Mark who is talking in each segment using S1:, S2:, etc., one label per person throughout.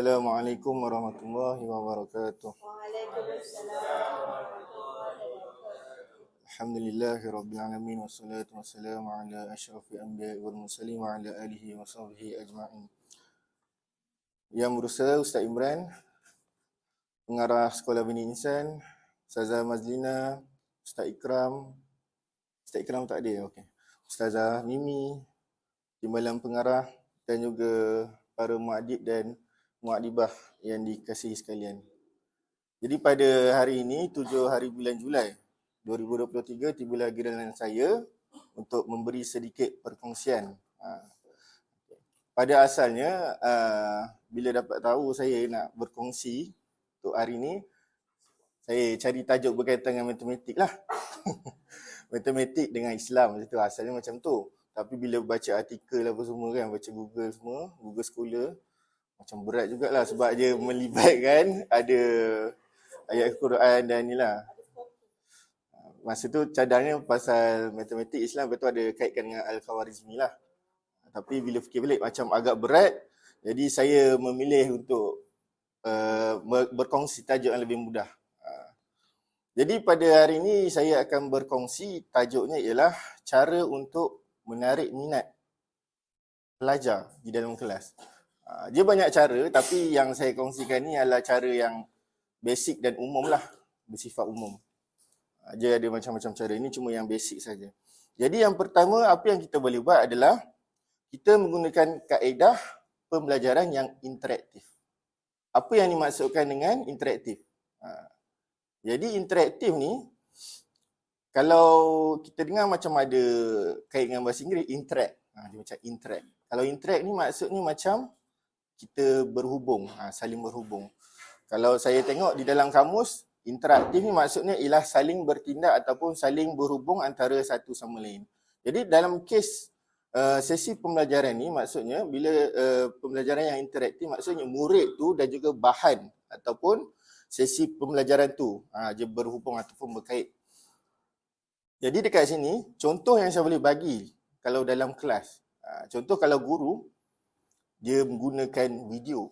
S1: Assalamualaikum warahmatullahi wabarakatuh. Alhamdulillahi rabbil alamin wassalatu wassalamu ala asyrafil anbiya'i wal mursalin wa ala alihi wa sahbihi ajma'in. Yang berusaha Ustaz Imran, pengarah Sekolah Bini Insan, Ustazah Mazlina, Ustaz Ikram tak ada, okey. Ustazah Mimi, timbalan pengarah dan juga para muadib dan muadibah yang dikasihi sekalian. Jadi pada hari ini 7 hari bulan Julai 2023 tibalah giliran saya untuk memberi sedikit perkongsian. Pada asalnya bila dapat tahu saya nak berkongsi untuk hari ini, saya cari tajuk berkaitan dengan matematik lah. Matematik dengan Islam, itu asalnya macam tu. Tapi bila baca artikel apa semua kan, baca Google semua, Google Scholar, macam berat jugalah sebab dia melibatkan ada ayat Quran dan inilah. Masa tu cadangnya pasal matematik Islam, lepas tu ada kaitkan dengan Al-Khawarizmi lah. Tapi bila fikir balik macam agak berat, jadi saya memilih untuk berkongsi tajuk yang lebih mudah. Jadi pada hari ini saya akan berkongsi, tajuknya ialah cara untuk menarik minat pelajar di dalam kelas. Dia banyak cara, tapi yang saya kongsikan ni adalah cara yang basic dan umum lah, bersifat umum. Dia ada macam-macam cara, ini cuma yang basic saja. Jadi yang pertama, apa yang kita boleh buat adalah kita menggunakan kaedah pembelajaran yang interaktif. Apa yang dimaksudkan dengan interaktif? Jadi interaktif ni, kalau kita dengar macam ada kait dengan bahasa Inggeris, interact. Dia macam interact. Kalau interact ni maksudnya macam kita berhubung, saling berhubung. Kalau saya tengok di dalam kamus, interaktif ni maksudnya ialah saling bertindak ataupun saling berhubung antara satu sama lain. Jadi dalam kes sesi pembelajaran ni maksudnya bila pembelajaran yang interaktif maksudnya murid tu dan juga bahan ataupun sesi pembelajaran tu dia berhubung ataupun berkait. Jadi dekat sini contoh yang saya boleh bagi kalau dalam kelas. Contoh kalau guru dia menggunakan video.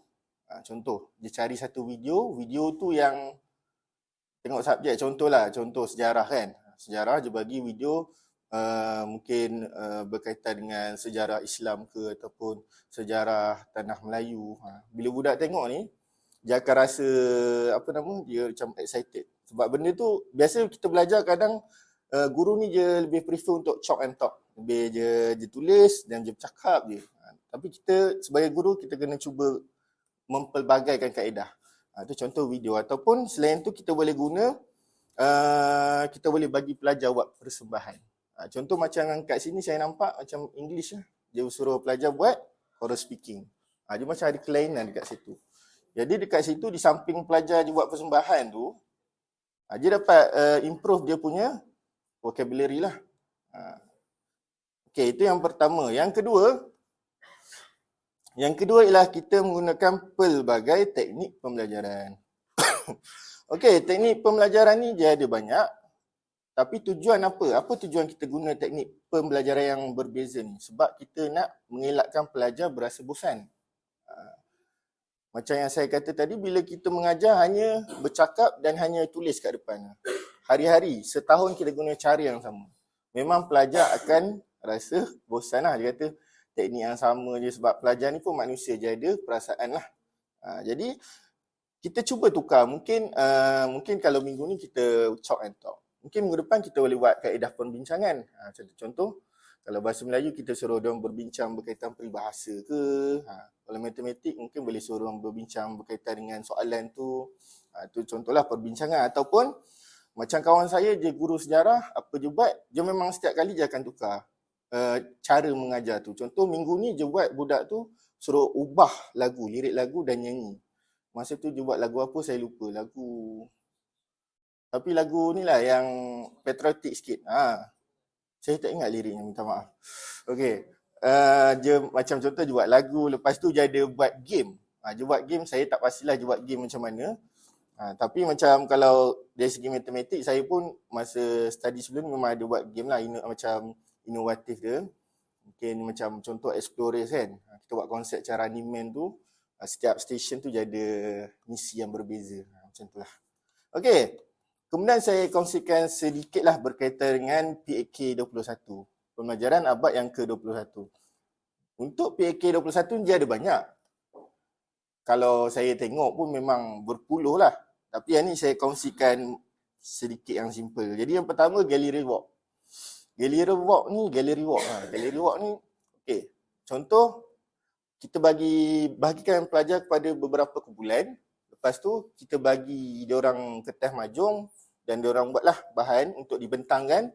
S1: Contoh dia cari satu video tu yang tengok subjek, contoh sejarah kan. Sejarah dia bagi video mungkin berkaitan dengan sejarah Islam ke ataupun sejarah tanah Melayu. Bila budak tengok ni, dia akan rasa dia macam excited. Sebab benda tu biasa kita belajar kadang guru ni dia lebih prefer untuk chalk and talk. Lebih dia tulis dan dia bercakap je. Tapi kita sebagai guru kita kena cuba mempelbagaikan kaedah. Itu contoh video. Ataupun selain tu kita boleh guna, kita boleh bagi pelajar buat persembahan. Contoh macam kat sini saya nampak macam English lah. Dia suruh pelajar buat oral speaking. Dia macam ada kelainan dekat situ. Jadi dekat situ di samping pelajar dia buat persembahan tu, dia dapat improve dia punya vocabulary lah. Okey, itu yang pertama. Yang kedua ialah kita menggunakan pelbagai teknik pembelajaran. Okey, teknik pembelajaran ni dia ada banyak. Tapi tujuan apa? Apa tujuan kita guna teknik pembelajaran yang berbeza ni? Sebab kita nak mengelakkan pelajar berasa bosan. Macam yang saya kata tadi, bila kita mengajar hanya bercakap dan hanya tulis kat depan. Hari-hari, setahun kita guna cara yang sama. Memang pelajar akan rasa bosan lah. Dia kata teknik yang sama je sebab pelajar ni pun manusia je, ada perasaan lah. Jadi, kita cuba tukar. Mungkin kalau minggu ni kita chalk and talk. Mungkin minggu depan kita boleh buat kaedah perbincangan. Contoh, kalau bahasa Melayu kita suruh diorang berbincang berkaitan peribahasa ke. Kalau matematik mungkin boleh suruh diorang berbincang berkaitan dengan soalan tu. Itu contohlah perbincangan. Ataupun macam kawan saya dia guru sejarah, apa je buat, dia memang setiap kali dia akan tukar cara mengajar tu. Contoh minggu ni dia buat budak tu suruh ubah lagu, lirik lagu dan nyanyi. Masa tu dia buat lagu apa saya lupa. Tapi lagu ni lah yang patriotik sikit. Saya tak ingat liriknya, minta maaf. Okey. Dia macam contoh dia buat lagu, lepas tu dia ada buat game. Dia buat game, saya tak pastilah dia buat game macam mana. Tapi macam kalau dari segi matematik, saya pun masa study sebelum ni memang ada buat game lah, macam inovatif dia. Mungkin macam contoh Explorers kan. Kita buat konsep macam Running Man tu. Setiap stesen tu dia ada misi yang berbeza. Macam itulah. Okey. Kemudian saya kongsikan sedikitlah berkaitan dengan PAK 21. Pembelajaran abad yang ke-21. Untuk PAK 21 dia ada banyak. Kalau saya tengok pun memang berpuluh lah. Tapi yang ni saya kongsikan sedikit yang simple. Jadi yang pertama gallery walk. Gallery walk ni, gallery walk ni, okey. Contoh, kita bagikan pelajar kepada beberapa kumpulan. Lepas tu kita bagi diorang kertas mahjong dan diorang buatlah bahan untuk dibentangkan.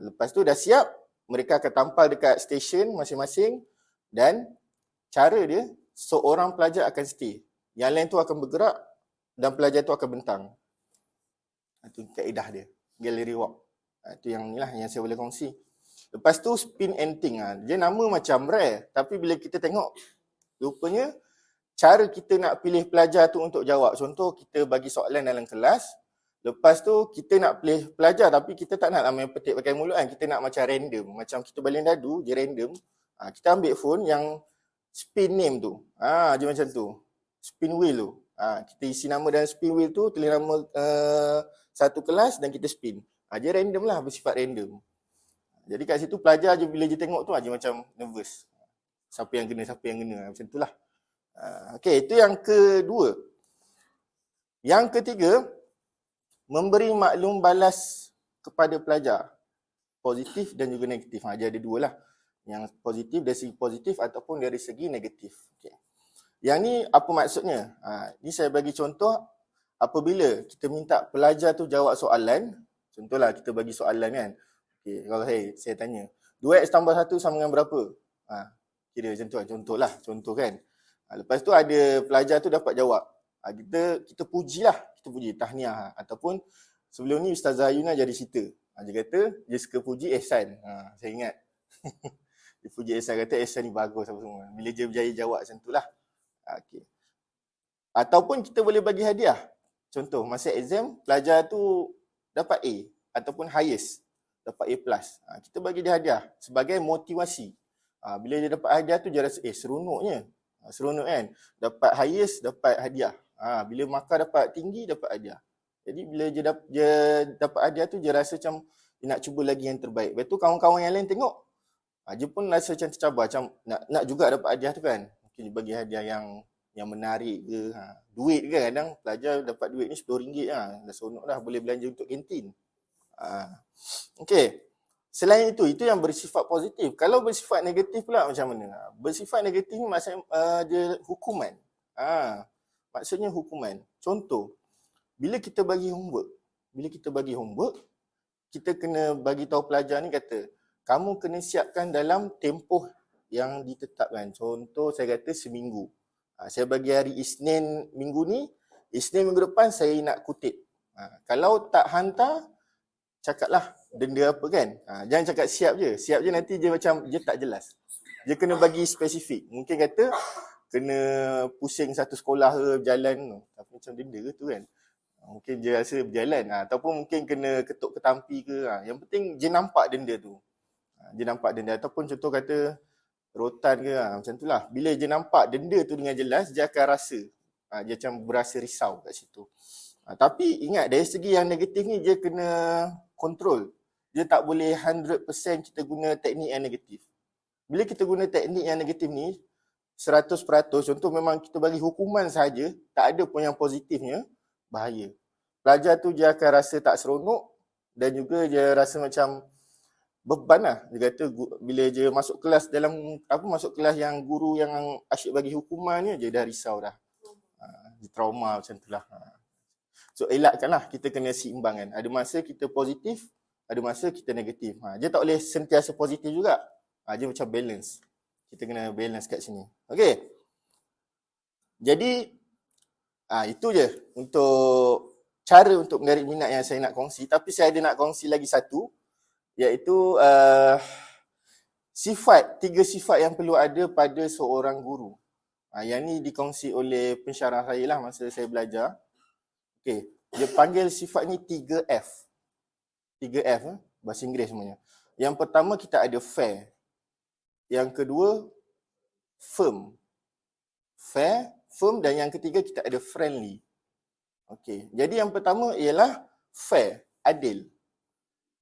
S1: Lepas tu dah siap, mereka akan tampal dekat stesen masing-masing dan cara dia, seorang pelajar akan stay. Yang lain tu akan bergerak dan pelajar tu akan bentang. Itu kaedah dia, gallery walk. Itu yang inilah yang saya boleh kongsi. Lepas tu spin and think. Dia nama macam rare, tapi bila kita tengok, rupanya cara kita nak pilih pelajar tu untuk jawab. Contoh kita bagi soalan dalam kelas, lepas tu kita nak pilih pelajar tapi kita tak nak main petik pakai mulut kan. Kita nak macam random. Macam kita balin dadu, dia random. Kita ambil phone yang spin name tu. Dia macam tu. Spin wheel tu. Kita isi nama dalam spin wheel tu, tulis nama satu kelas dan kita spin. Dia random lah, bersifat random. Jadi kat situ pelajar je bila dia tengok tu dia macam nervous. Siapa yang kena. Macam tu lah. Okey, itu yang kedua. Yang ketiga, memberi maklum balas kepada pelajar. Positif dan juga negatif. Dia ada dua lah. Yang positif dari segi positif ataupun dari segi negatif. Okay. Yang ni apa maksudnya? Ni saya bagi contoh apabila kita minta pelajar tu jawab soalan. Contohlah kita bagi soalan kan. Okay, kalau saya tanya, 2x tambah 1 sama dengan berapa? Kira macam tu lah. Contoh kan. Lepas tu ada pelajar tu dapat jawab. Kita pujilah. Kita puji tahniah. Ataupun sebelum ni Ustazah Ayuna jadi cerita. Dia kata, dia suka puji Ehsan. Saya ingat. Dia puji Ehsan, kata Ehsan ni bagus apa semua. Bila dia berjaya jawab macam tu lah. Okay. Ataupun kita boleh bagi hadiah. Contoh, masa exam, pelajar tu dapat A. Ataupun highest. Dapat A+. Kita bagi dia hadiah sebagai motivasi. Bila dia dapat hadiah tu, dia rasa, seronoknya. Seronok kan? Dapat highest, dapat hadiah. Bila markah dapat tinggi, dapat hadiah. Jadi bila dia dapat hadiah tu, dia rasa macam dia nak cuba lagi yang terbaik. Lepas tu kawan-kawan yang lain tengok, dia pun rasa macam tercabar. Macam nak juga dapat hadiah tu kan. Mungkin dia bagi hadiah yang menarik ke. Duit ke kadang pelajar dapat duit ni RM10 dah seronok dah, boleh belanja untuk kantin. Okey. Selain itu yang bersifat positif. Kalau bersifat negatif pula macam mana? Bersifat negatif ni maksudnya dia hukuman. Maksudnya hukuman. Contoh, bila kita bagi homework, kita kena bagi tahu pelajar ni kata, kamu kena siapkan dalam tempoh yang ditetapkan. Contoh saya kata seminggu. Saya bagi hari Isnin minggu ni, Isnin minggu depan saya nak kutip. Kalau tak hantar, cakaplah denda apa kan. Jangan cakap siap je. Siap je nanti dia macam dia tak jelas. Dia kena bagi spesifik. Mungkin kata kena pusing satu sekolah ke berjalan. Tapi macam denda ke tu kan. Mungkin dia rasa berjalan. Ataupun mungkin kena ketuk ketampi ke. Yang penting dia nampak denda tu. Dia nampak denda. Ataupun contoh kata rotan ke. Macam tu lah. Bila dia nampak denda tu dengan jelas, dia akan rasa. Dia macam berasa risau kat situ. Tapi ingat dari segi yang negatif ni dia kena kontrol. Dia tak boleh 100% kita guna teknik yang negatif. Bila kita guna teknik yang negatif ni 100%, contoh memang kita bagi hukuman saja, tak ada pun yang positifnya, bahaya. Pelajar tu dia akan rasa tak seronok dan juga dia rasa macam beban lah. Dia kata bila dia masuk kelas masuk kelas yang guru yang asyik bagi hukuman ni, dia dah risau dah. Dia trauma macam tu lah. So elakkanlah, kita kena seimbangkan. Ada masa kita positif, ada masa kita negatif. Dia tak boleh sentiasa positif juga. Dia macam balance. Kita kena balance kat sini. Okey. Jadi itu je untuk cara untuk menarik minat yang saya nak kongsi. Tapi saya ada nak kongsi lagi satu, iaitu 3 sifat yang perlu ada pada seorang guru. Yang ni dikongsi oleh pensyarah saya lah masa saya belajar. Okey, dia panggil sifat ni 3F. 3F bahasa Inggeris semuanya. Yang pertama kita ada fair. Yang kedua firm. fair, firm, dan yang ketiga kita ada friendly. Okey, jadi yang pertama ialah fair, adil.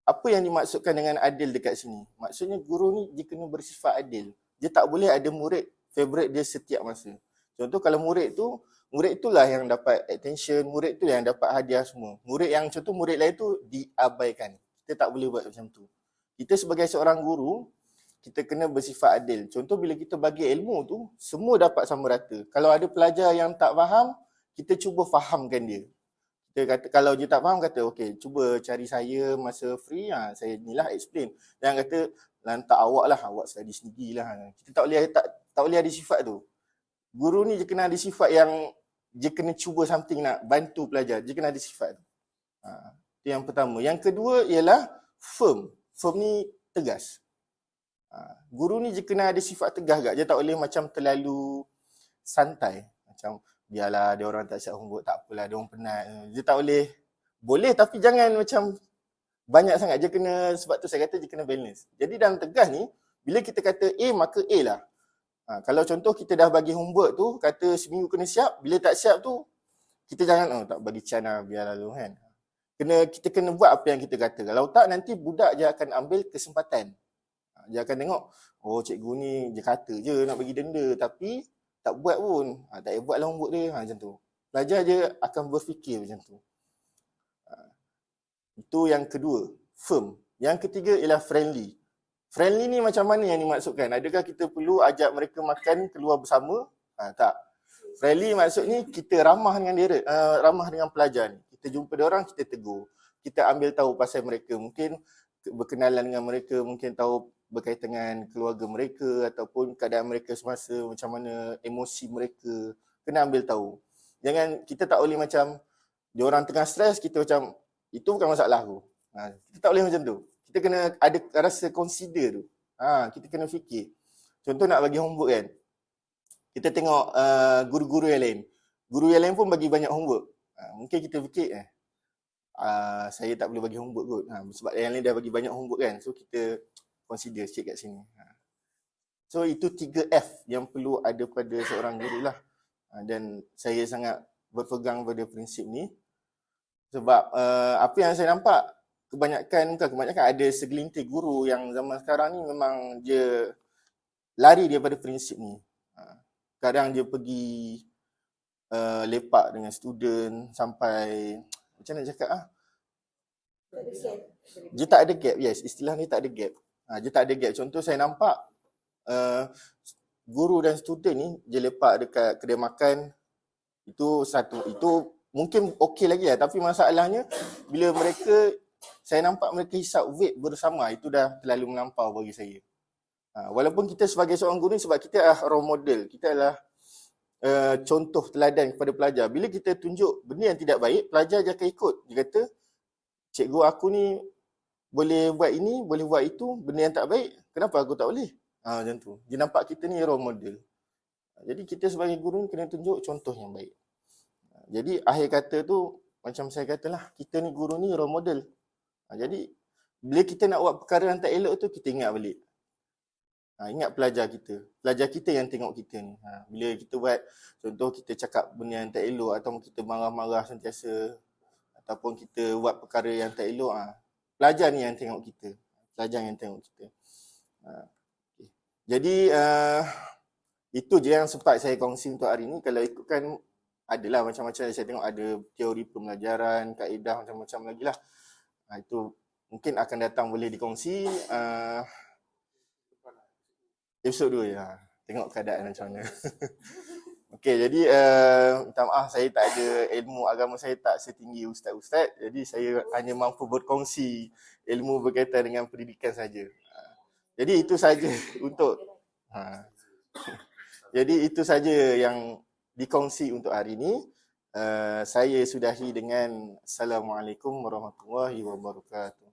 S1: Apa yang dimaksudkan dengan adil dekat sini? Maksudnya guru ni dia kena bersifat adil. Dia tak boleh ada murid favourite dia setiap masa. Contoh kalau murid itulah yang dapat attention, murid tu yang dapat hadiah semua. Murid yang contoh murid lain tu diabaikan. Kita tak boleh buat macam tu. Kita sebagai seorang guru, kita kena bersifat adil. Contoh bila kita bagi ilmu tu, semua dapat sama rata. Kalau ada pelajar yang tak faham, kita cuba fahamkan dia. Kita kata, kalau dia tak faham, kata, okey, cuba cari saya masa free, saya inilah explain. Jangan kata, lantak awak lah, awak study sendirilah. Kita tak boleh ada sifat tu. Guru ni dia kena ada sifat yang, dia kena cuba something nak bantu pelajar. Dia kena ada sifat tu. Itu yang pertama. Yang kedua ialah firm. Firm ni tegas. Guru ni dia kena ada sifat tegas gak. Dia tak boleh macam terlalu santai. Macam biarlah dia orang tak siap homework, tak apalah, dia orang penat. Dia tak boleh tapi jangan macam banyak sangat. Dia kena, sebab tu saya kata dia kena balance. Jadi dalam tegas ni, bila kita kata A, maka A lah. Kalau contoh kita dah bagi homework tu, kata seminggu kena siap, bila tak siap tu, kita jangan, tak bagi can lah, biarlah tu kan. Kita kena buat apa yang kita kata. Kalau tak, nanti budak je akan ambil kesempatan. Dia akan tengok, cikgu ni dia kata je nak bagi denda, tapi tak buat pun. Tak payah buatlah homework dia, macam tu. Pelajar je akan berfikir macam tu. Itu yang kedua, firm. Yang ketiga ialah friendly. Friendly ni macam mana yang dimaksudkan? Adakah kita perlu ajak mereka makan keluar bersama? Tak. Friendly maksud ni kita ramah dengan dia, ramah dengan pelajar ni. Kita jumpa dia orang, kita tegur. Kita ambil tahu pasal mereka. Mungkin berkenalan dengan mereka, mungkin tahu berkaitan dengan keluarga mereka ataupun keadaan mereka semasa, macam mana emosi mereka. Kena ambil tahu. Jangan, kita tak boleh macam dia orang tengah stres, kita macam itu bukan masalah aku. Kita tak boleh macam tu. Kita kena ada rasa consider tu. Kita kena fikir. Contoh nak bagi homework kan. Kita tengok guru-guru yang lain. Guru yang lain pun bagi banyak homework. Mungkin kita fikir saya tak boleh bagi homework kot. Sebab yang lain dah bagi banyak homework kan. So kita consider sikit kat sini. So itu 3F yang perlu ada pada seorang guru lah. Dan saya sangat berpegang pada prinsip ni. Sebab apa yang saya nampak, kebanyakan ada segelintir guru yang zaman sekarang ni memang dia lari daripada prinsip ni. Kadang dia pergi lepak dengan student sampai, macam nak cakap dia tak ada gap. Yes, istilah ni tak ada gap. Dia tak ada gap. Contoh saya nampak guru dan student ni dia lepak dekat kedai makan. Itu mungkin okey lagi lah, tapi masalahnya bila saya nampak mereka hisap vape bersama, itu dah terlalu melampau bagi saya. Walaupun kita sebagai seorang guru, sebab kita adalah role model, kita adalah contoh teladan kepada pelajar. Bila kita tunjuk benda yang tidak baik, pelajar dia akan ikut. Dia kata, cikgu aku ni boleh buat ini, boleh buat itu, benda yang tak baik, kenapa aku tak boleh? Macam tu. Dia nampak kita ni role model. Jadi kita sebagai guru kena tunjuk contoh yang baik. Jadi akhir kata tu, macam saya katalah, kita ni guru ni role model. Jadi bila kita nak buat perkara yang tak elok tu, kita ingat balik. Ingat pelajar kita yang tengok kita ni. Bila kita buat, contoh kita cakap benda yang tak elok, atau kita marah-marah sentiasa, ataupun kita buat perkara yang tak elok, pelajar ni yang tengok kita. Okay. Jadi itu je yang sempat saya kongsi untuk hari ni. Kalau ikutkan, adalah macam-macam. Saya tengok ada teori pembelajaran, kaedah macam-macam lagi lah. Itu mungkin akan datang boleh dikongsi. Episod 2 ya. Tengok keadaan macam mana. Okey, jadi minta maaf saya tak ada ilmu agama, saya tak setinggi ustaz-ustaz. Jadi saya hanya mampu berkongsi ilmu berkaitan dengan pendidikan saja. Jadi itu saja untuk jadi itu saja yang dikongsi untuk hari ini. Saya sudahi dengan Assalamualaikum warahmatullahi wabarakatuh.